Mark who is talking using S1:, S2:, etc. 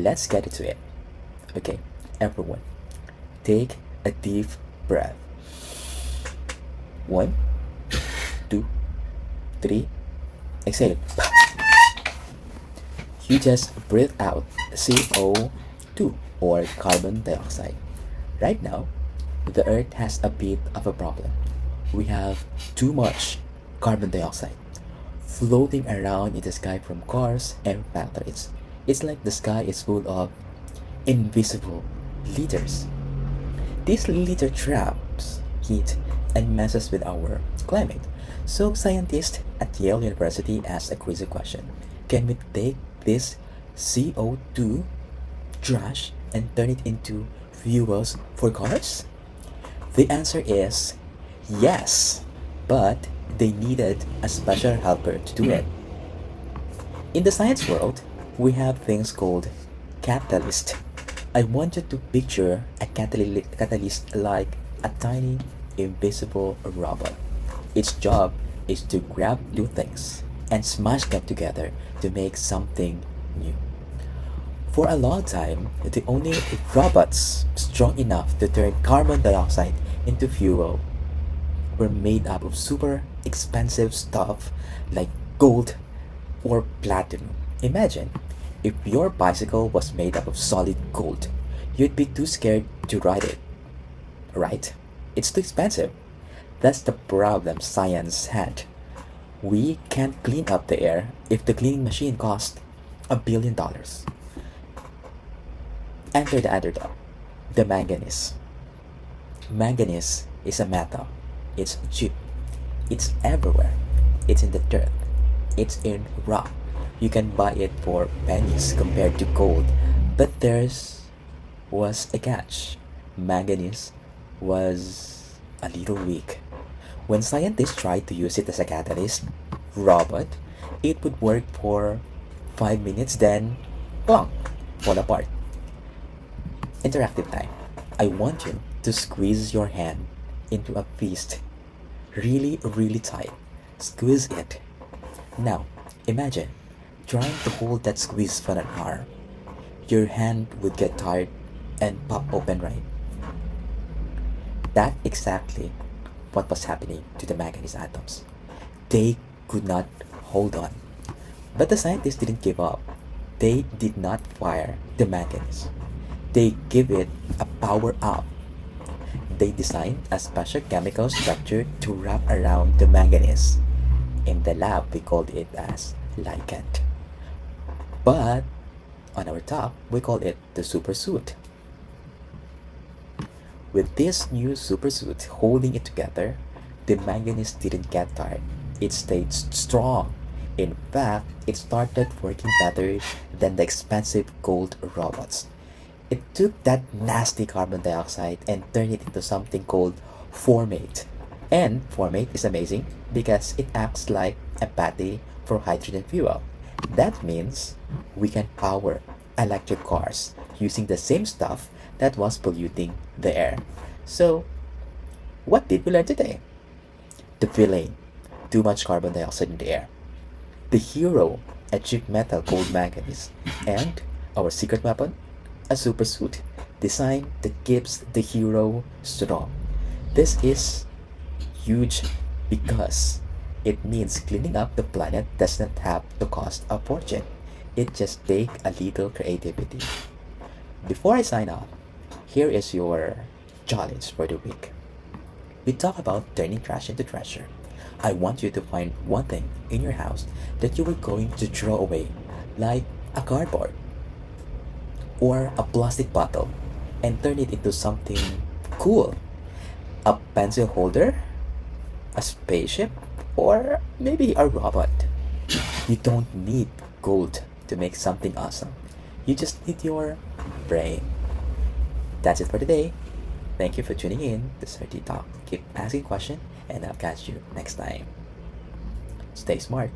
S1: let's get into it. Okay, everyone, take a deep breath. One, two, three, exhale. You just breathe out CO2 or carbon dioxide. Right now, the Earth has a bit of a problem. We have too much carbon dioxide floating around in the sky from cars and factories. It's like the sky is full of invisible liters. These liter traps heat and messes with our climate. So scientists at Yale University asked a crazy question. Can we take this CO2 trash and turn it into fuels for cars? The answer is yes, but they needed a special helper to do it. In the science world, we have things called catalyst. I want you to picture a catalyst like a tiny, invisible robot. Its job is to grab two things and smash them together to make something new. For a long time, the only robots strong enough to turn carbon dioxide into fuel were made up of super expensive stuff like gold or platinum. Imagine if your bicycle was made up of solid gold, you'd be too scared to ride it, right? It's too expensive. That's the problem science had. We can't clean up the air if the cleaning machine costs $1 billion. Enter the underdog, the manganese. Manganese is a metal. It's cheap. It's everywhere. It's in the dirt. It's in rock. You can buy it for pennies compared to gold. But was a catch. Manganese was a little weak. When scientists tried to use it as a catalyst robot, it would work for 5 minutes, then plonk, fall apart. Interactive time. I want you to squeeze your hand into a fist really, really tight. Squeeze it. Now, imagine trying to hold that squeeze for an hour. Your hand would get tired and pop open, right? That's exactly what was happening to the manganese atoms. They could not hold on. But the scientists didn't give up. They did not fire the manganese. They give it a power up. They designed a special chemical structure to wrap around the manganese. In the lab, we called it as ligand. But on our top, we call it the supersuit. With this new supersuit holding it together, the manganese didn't get tired. It stayed strong. In fact, it started working better than the expensive gold robots. It took that nasty carbon dioxide and turned it into something called formate. And formate is amazing because it acts like a battery for hydrogen fuel. That means we can power electric cars using the same stuff that was polluting the air. So, what did we learn today? The villain, too much carbon dioxide in the air. The hero, a cheap metal called manganese. And our secret weapon, a supersuit design that keeps the hero strong. This is huge because it means cleaning up the planet doesn't have to cost a fortune. It just takes a little creativity. Before I sign off, here is your challenge for the week. We talk about turning trash into treasure. I want you to find one thing in your house that you were going to throw away, like a cardboard or a plastic bottle, and turn it into something cool. A pencil holder, a spaceship, or maybe a robot. You don't need gold to make something awesome. You just need your brain. That's it for today. Thank you for tuning in to Certi Talk. Keep asking questions, and I'll catch you next time. Stay smart.